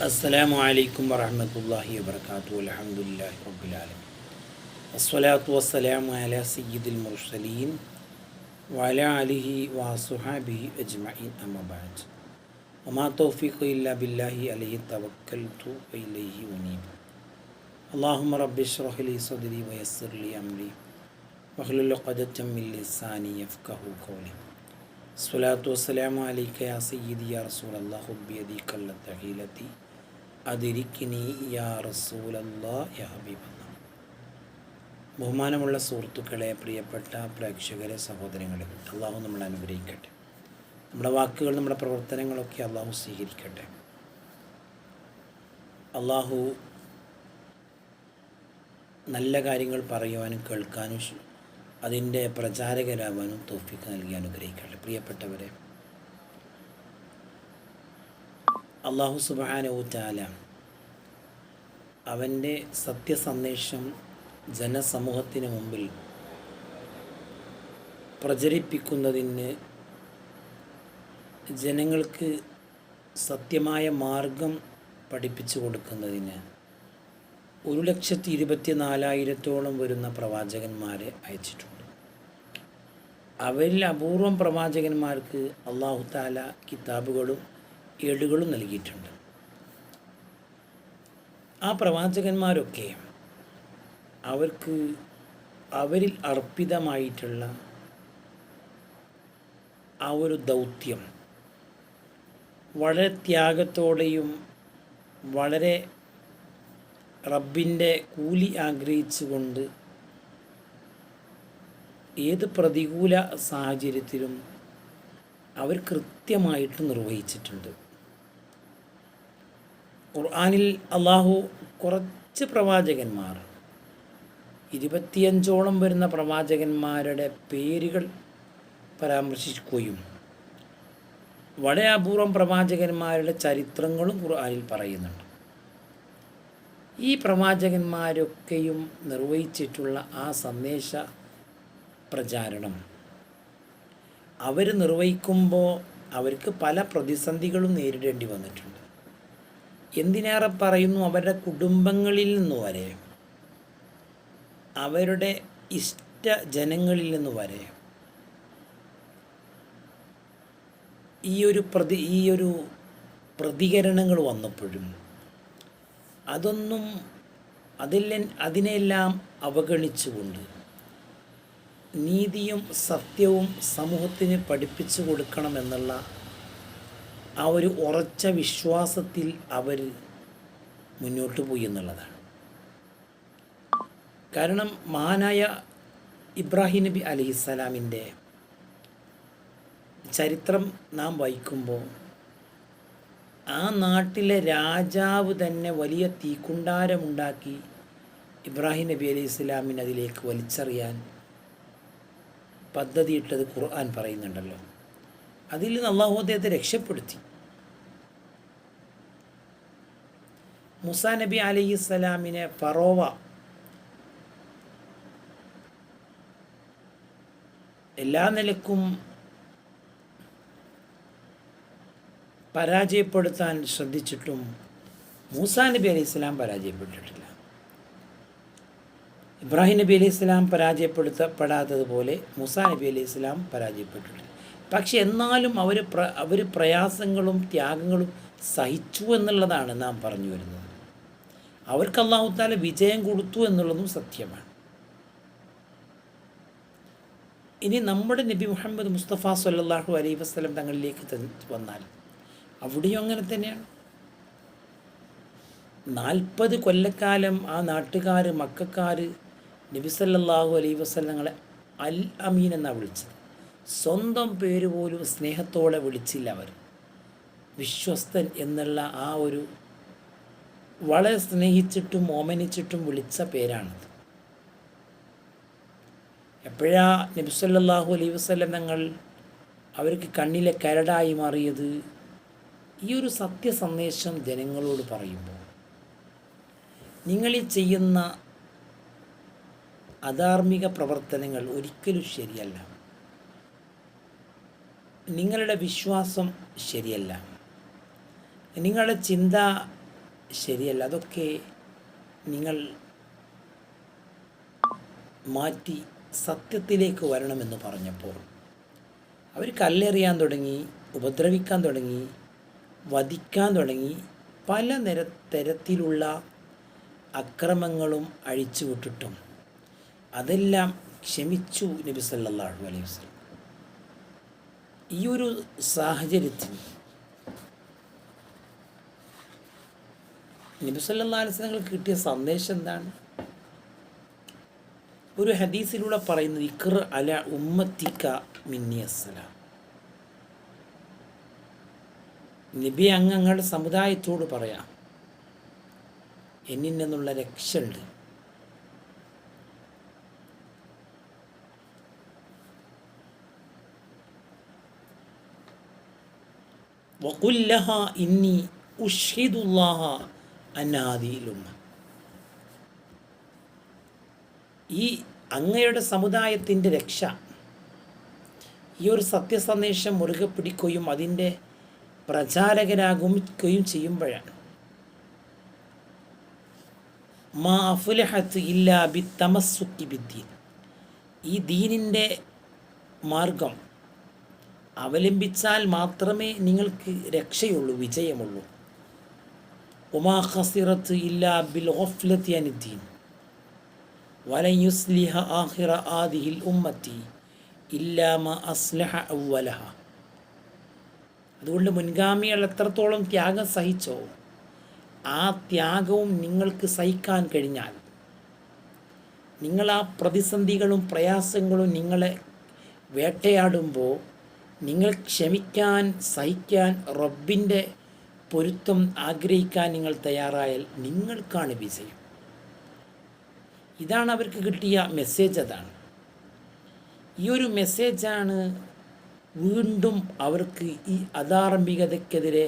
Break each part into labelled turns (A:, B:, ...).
A: അസ്സലാമു അലൈക്കും വറഹ്മത്തുള്ളാഹി വബറകാതുഹു. അൽഹംദുലില്ലാഹി റബ്ബിൽ ആലമീൻ. വസ്സലാത്തു വസ്സലാമു അലാ സയ്യിദിൽ മുർസലീൻ വഅലാ ആലിഹി വസ്വഹാബിഹി അജ്മഈൻ. അമ്മാ ബഅദ്. വമാ തൗഫീഖു ഇല്ലാ ബില്ലാഹി അലൈഹി തവക്കൽതു വഇലൈഹി ഉനീബ്. അല്ലാഹുമ്മ റബ്ബി ഇശ്റഹ് ലി സദ്രി വയസ്സിർ ലി അംരി വഹ്ലുൽ ഉഖ്ദതം മിൻ ലിസാനി യഫ്ഖഹു ഖൗലി. സ്വലാത്തു വസ്സലാമു അലൈക യാ സയ്യിദി യാ റസൂലല്ലാഹ് ഖുദ് ബിയദി ഖല്ലത തഹീലതി അതിരിക്കിനി യാ റസൂലല്ലാഹ് യാ ഹബീബല്ലാഹ്. ബഹുമാനമുള്ള സുഹൃത്തുക്കളെ, പ്രിയപ്പെട്ട പ്രേക്ഷകരെ, സഹോദരങ്ങളെ, അള്ളാഹു നമ്മളെ അനുഗ്രഹിക്കട്ടെ. നമ്മുടെ വാക്കുകൾ, നമ്മുടെ പ്രവർത്തനങ്ങളൊക്കെ അള്ളാഹു സ്വീകരിക്കട്ടെ. അള്ളാഹു നല്ല കാര്യങ്ങൾ പറയുവാനും കേൾക്കാനും അതിൻ്റെ പ്രചാരകരാവാനും തൗഫീഖ് നൽകി അനുഗ്രഹിക്കട്ടെ. പ്രിയപ്പെട്ടവരെ, അള്ളാഹു സുബ്ഹാനഹു തആല അവൻ്റെ സത്യസന്ദേശം ജനസമൂഹത്തിന് മുമ്പിൽ പ്രചരിപ്പിക്കുന്നതിന്, ജനങ്ങൾക്ക് സത്യമായ മാർഗം പഠിപ്പിച്ചു കൊടുക്കുന്നതിന് 1,24,000 വരുന്ന പ്രവാചകന്മാരെ അയച്ചിട്ടുണ്ട്. അവരിൽ അപൂർവം പ്രവാചകന്മാർക്ക് അല്ലാഹു തആല കിതാബുകളും ഏടുകളും നൽകിയിട്ടുണ്ട്. ആ പ്രവാചകന്മാരൊക്കെ അവരിൽ അർപ്പിതമായിട്ടുള്ള ആ ഒരു ദൗത്യം വളരെ ത്യാഗത്തോടെയും വളരെ റബ്ബിൻ്റെ കൂലി ആഗ്രഹിച്ചുകൊണ്ട് ഏത് പ്രതികൂല സാഹചര്യത്തിലും അവർ കൃത്യമായിട്ട് നിർവഹിച്ചിട്ടുണ്ട്. ഖുർആനിൽ അള്ളാഹു കുറച്ച് പ്രവാചകന്മാർ, 25ഓളം വരുന്ന പ്രവാചകന്മാരുടെ പേരുകൾ പരാമർശിക്കുകയും വളരെ അപൂർവം പ്രവാചകന്മാരുടെ ചരിത്രങ്ങളും ഖുർആനിൽ പറയുന്നുണ്ട്. ഈ പ്രവാചകന്മാരൊക്കെയും നിർവഹിച്ചിട്ടുള്ള ആ സന്ദേശ പ്രചാരണം അവർ നിർവഹിക്കുമ്പോൾ അവർക്ക് പല പ്രതിസന്ധികളും നേരിടേണ്ടി വന്നിട്ടുണ്ട്. എന്തിനേറെ പറയുന്നു, അവരുടെ കുടുംബങ്ങളിൽ നിന്ന് വരെ, അവരുടെ ഇഷ്ട ജനങ്ങളിൽ നിന്ന് വരെ ഈ ഒരു പ്രതികരണങ്ങൾ വന്നപ്പോഴും അതിനെല്ലാം അവഗണിച്ചുകൊണ്ട് നീതിയും സത്യവും സമൂഹത്തിന് പഠിപ്പിച്ചു കൊടുക്കണമെന്നുള്ള ആ ഒരു ഉറച്ച വിശ്വാസത്തിൽ അവർ മുന്നോട്ട് പോയി എന്നുള്ളതാണ്. കാരണം മഹാനായ ഇബ്രാഹിം നബി അലൈഹിസ്സലാമിൻ്റെ ചരിത്രം നാം വായിക്കുമ്പോൾ ആ നാട്ടിലെ രാജാവ് തന്നെ വലിയ തീക്കുണ്ടാരമുണ്ടാക്കി ഇബ്രാഹിം നബി അലൈഹി സ്വലാമിനെ അതിലേക്ക് വലിച്ചെറിയാൻ പദ്ധതിയിട്ടത് ഖുർആൻ പറയുന്നുണ്ടല്ലോ. അതിൽ നിന്ന് അള്ളാഹു അദ്ദേഹത്തെ രക്ഷപ്പെടുത്തി. മൂസാ നബി അലൈഹി സ്വലാമിനെ ഫറോവ എല്ലാ നിലക്കും പരാജയപ്പെടുത്താൻ ശ്രദ്ധിച്ചിട്ടും മൂസാ നബി അലൈഹി സ്വലാം പരാജയപ്പെട്ടിട്ടില്ല. ഇബ്രാഹിം നബി അലൈഹി സ്വലാം പരാജയപ്പെടുത്തപ്പെടാത്തതുപോലെ മൂസാ നബി അലൈഹി സ്വലാം പരാജയപ്പെട്ടിട്ടില്ല. പക്ഷെ എന്നാലും അവർ പ്രയാസങ്ങളും ത്യാഗങ്ങളും സഹിച്ചു എന്നുള്ളതാണ് നാം പറഞ്ഞു വരുന്നത്. അവർക്ക് അല്ലാഹു തആല വിജയം കൊടുത്തു എന്നുള്ളതും സത്യമാണ്. ഇനി നമ്മുടെ നബി മുഹമ്മദ് മുസ്തഫ സ്വല്ലല്ലാഹു അലൈഹി വസല്ലം തങ്ങളിലേക്ക് വന്നാൽ അവിടെയും അങ്ങനെ തന്നെയാണ്. 40 കൊല്ലക്കാലം ആ നാട്ടുകാർ, മക്കക്കാർ നബി സല്ലല്ലാഹു അലൈഹി വസല്ലങ്ങളെ അൽ അമീൻ എന്നാണ് വിളിച്ചത്. സ്വന്തം പേര് പോലും സ്നേഹത്തോടെ വിളിച്ചില്ല. അവർ വിശ്വസ്തൻ എന്നുള്ള ആ ഒരു വളരെ സ്നേഹിച്ചിട്ടും ഓമനിച്ചിട്ടും വിളിച്ച പേരാണത്. എപ്പോഴാ നബി സല്ലല്ലാഹു അലൈഹി വസല്ലം തങ്ങൾ അവർക്ക് കണ്ണിലെ കരടായി മാറിയത്? ഈ ഒരു സത്യസന്ദേശം ജനങ്ങളോട് പറയുമ്പോൾ, നിങ്ങളീ ചെയ്യുന്ന അധാർമിക പ്രവർത്തനങ്ങൾ ഒരിക്കലും ശരിയല്ല, നിങ്ങളുടെ വിശ്വാസം ശരിയല്ല, നിങ്ങളുടെ ചിന്ത ശരിയല്ല. അതൊക്കെ നിങ്ങൾ മാറ്റി സത്യത്തിലേക്ക് വരണമെന്ന് പറഞ്ഞപ്പോൾ അവർ കല്ലെറിയാൻ തുടങ്ങി, ഉപദ്രവിക്കാൻ തുടങ്ങി, വധിക്കാൻ തുടങ്ങി. പല തരത്തിലുള്ള അക്രമങ്ങളും അഴിച്ചുവിട്ടിട്ടും അതെല്ലാം ക്ഷമിച്ചു നബി സല്ലല്ലാഹു അലൈഹി വസല്ലം. ഈ ഒരു സാഹചര്യത്തിൽ നബി സല്ലല്ലാഹു അലൈഹി വസല്ലം കിട്ടിയ സന്ദേശം എന്താണ്? ഒരു ഹദീസിലൂടെ പറയുന്നത് ഇഖ്റ അല ഉമ്മത്തിക മിന്നി അസ്സലാം. നബി അങ്ങങ്ങളുടെ സമുദായത്തോട് പറയാം, എന്നിൽ നിന്നുള്ള രക്ഷയുണ്ട്. വഖുൽ ലഹാ ഇന്നി ഉഷ്ഹിദുല്ലാഹ അന്നാദിലുമ്മ. ഈ അങ്ങയുടെ സമുദായത്തിൻ്റെ രക്ഷ, ഈ ഒരു സത്യസന്ദേശം മുറുകെ പിടിക്കുകയും അതിൻ്റെ പ്രചാരകരാകുകയും ചെയ്യുമ്പോഴാണ് മാ അഫ്ലഹത്ത് ഇല്ലാ ബിത്തമസ്സുക്കി ബിദ്ദീൻ, ഈ ദീനിൻ്റെ മാർഗം അവലംബിച്ചാൽ മാത്രമേ നിങ്ങൾക്ക് രക്ഷയുള്ളൂ, വിജയമുള്ളൂ. ഉമാ ഖസിറത്ത് ഇല്ലാ ബിൽ ഗഫ്ലത്തി അനിദ്ദീൻ വലൻ യുസ്ലിഹ ആഖിറ ആദിഹിൽ ഉമ്മത്തി ഇല്ലാ മാ അസ്ലഹ അവ്വലഹ. അതുകൊണ്ട് മുൻഗാമികൾ എത്രത്തോളം ത്യാഗം സഹിച്ചോ, ആ ത്യാഗവും നിങ്ങൾക്ക് സഹിക്കാൻ കഴിഞ്ഞാൽ, നിങ്ങൾ ആ പ്രതിസന്ധികളും പ്രയാസങ്ങളും നിങ്ങളെ വേട്ടയാടുമ്പോൾ നിങ്ങൾ ക്ഷമിക്കാൻ, സഹിക്കാൻ, റബ്ബിൻ്റെ പൊരുത്തം ആഗ്രഹിക്കാൻ നിങ്ങൾ തയ്യാറായാൽ നിങ്ങൾക്കാണ് വിജയം. ഇതാണ് അവർക്ക് കിട്ടിയ മെസ്സേജ്. അതാണ് ഈ ഒരു മെസ്സേജാണ് വീണ്ടും അവർക്ക് ഈ അധാർമികതയ്ക്കെതിരെ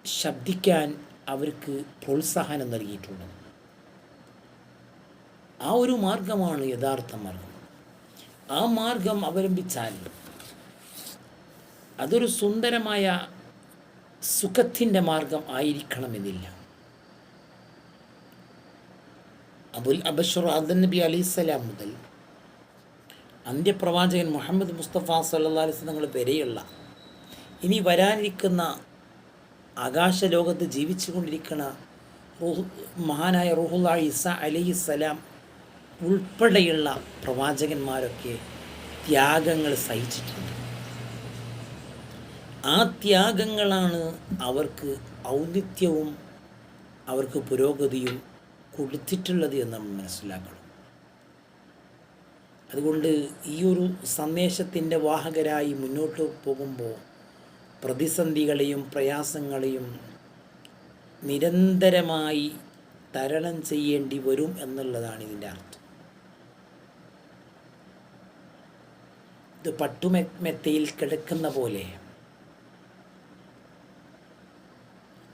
A: ശബ്ദിക്കാൻ അവർക്ക് പ്രോത്സാഹനം നൽകിയിട്ടുള്ളത്. ആ ഒരു മാർഗമാണ് യഥാർത്ഥ മാർഗം. ആ മാർഗം അവലംബിച്ചാൽ അതൊരു സുന്ദരമായ സുഖത്തിൻ്റെ മാർഗം ആയിരിക്കണമെന്നില്ല. അബുൽ അബഷർ ആദം നബി അലൈഹിസ്സലാം മുതൽ അന്ത്യപ്രവാചകൻ മുഹമ്മദ് മുസ്തഫ സല്ലല്ലാഹു അലൈഹി വസല്ലം വരെയുള്ള ഇനി വരാനിരിക്കുന്ന ആകാശലോകത്ത് ജീവിച്ചു കൊണ്ടിരിക്കുന്ന മഹാനായ റൂഹുല്ലാഹി ഈസാ അലൈഹിസ്സലാം ഉൾപ്പെടെയുള്ള പ്രവാചകന്മാരൊക്കെ ത്യാഗങ്ങൾ സഹിച്ചിട്ടുണ്ട്. ആ ത്യാഗങ്ങളാണ് അവർക്ക് ഔന്നിത്യവും അവർക്ക് പുരോഗതിയും കൊടുത്തിട്ടുള്ളത് എന്ന് നമ്മൾ മനസ്സിലാക്കണം. അതുകൊണ്ട് ഈ ഒരു സന്ദേശത്തിൻ്റെ വാഹകരായി മുന്നോട്ട് പോകുമ്പോൾ പ്രതിസന്ധികളെയും പ്രയാസങ്ങളെയും നിരന്തരമായി തരണം ചെയ്യേണ്ടി വരും എന്നുള്ളതാണ് ഇതിൻ്റെ അർത്ഥം. ഇത് പട്ടുമെത്തയിൽ കിടക്കുന്ന പോലെ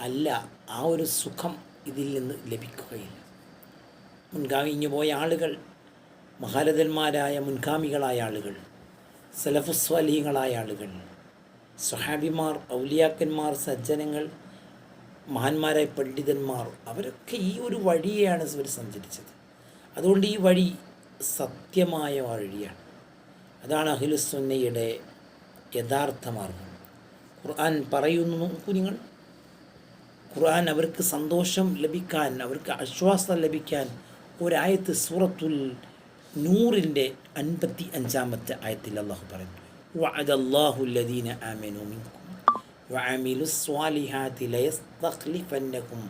A: അല്ല, ആ ഒരു സുഖം ഇതിൽ നിന്ന് ലഭിക്കുകയില്ല. മുൻകാമിഞ്ഞു പോയ ആളുകൾ, മഹാരഥന്മാരായ മുൻഗാമികളായ ആളുകൾ, സലഫുസ്വാലിഹീങ്ങളായ ആളുകൾ, സ്വഹാബിമാർ, ഔലിയാക്കന്മാർ, സജ്ജനങ്ങൾ, മഹാന്മാരായ പണ്ഡിതന്മാർ, അവരൊക്കെ ഈ ഒരു വഴിയാണ് ഇവർ സഞ്ചരിച്ചത്. അതുകൊണ്ട് ഈ വഴി സത്യമായ വഴിയാണ്. അതാണ് അഹ്ലുസുന്നയുടെ യഥാർത്ഥ മാർഗം. ഖുർആൻ പറയുന്നു, നോക്കൂ നിങ്ങൾ, ഖുർആൻ അവർക്ക് സന്തോഷം ലഭിക്കാൻ, അവർക്ക് ആശ്വാസം ലഭിക്കാൻ ഒരായത്ത് സൂറത്തുൽ നൂറിൻ്റെ 55-ാമത്തെ ആയത്തിൽ അള്ളാഹു പറയുന്നു, വഅദല്ലാഹു അല്ലദീന ആമനൂ മിൻകും വഅമിലുസ്സാലിഹാത്തി ലയസ്തഖ്ലിഫന്നകും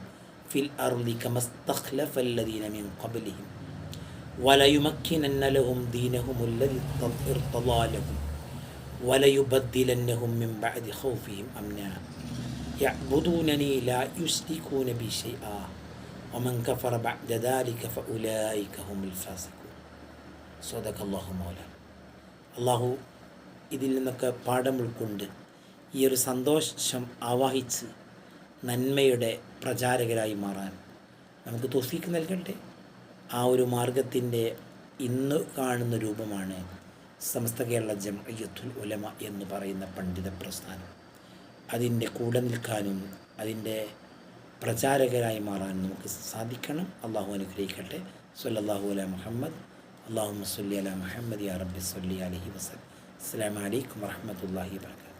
A: ഫിൽ അർളി കമസ്തഖ്ലഫല്ലദീന മിൻ ഖബ്ലിഹിം വലയുമക്കിനന്ന ലഹും ദീനഹുമുല്ലദീ ഇർതദാ ലഹും വലയുബദ്ദിലന്നഹും മിൻ ബഅദി ഖൗഫിഹിം അംനാ യഅ്ബുദൂനനി ലാ യുശ്രികൂന ബി ശൈആ വമൻ കഫറ ബഅദ ദാലിക ഫഉലൈക ഹുമുൽ ഫാസിഖൂൻ. സ്വദഖല്ലാഹു മൗലാന. അള്ളാഹു ഇതിൽ നിന്നൊക്കെ പാഠം ഉൾക്കൊണ്ട് ഈ ഒരു സന്തോഷം ആവാഹിച്ച് നന്മയുടെ പ്രചാരകരായി മാറാൻ നമുക്ക് തൗഫീഖ് നൽകട്ടെ. ആ ഒരു മാർഗത്തിൻ്റെ ഇന്ന് കാണുന്ന രൂപമാണ് സമസ്ത കേരള ജംഇയ്യത്തുൽ ഉലമ എന്ന് പറയുന്ന പണ്ഡിത പ്രസ്ഥാനം. അതിൻ്റെ കൂടെ നിൽക്കാനും അതിൻ്റെ പ്രചാരകരായി മാറാൻ നമുക്ക് സാധിക്കണം. അള്ളാഹു അനുഗ്രഹിക്കട്ടെ. സ്വല്ലല്ലാഹു അലാ മുഹമ്മദ്. അല്ലാഹുമ്മ സ്വല്ലി അലാ മുഹമ്മദ് യാ റബ്ബി സ്വല്ലി അലൈഹി വസല്ലം. അസ്സലാമു അലൈക്കും വറഹ്മത്തുള്ളാഹി വബറകാതുഹു.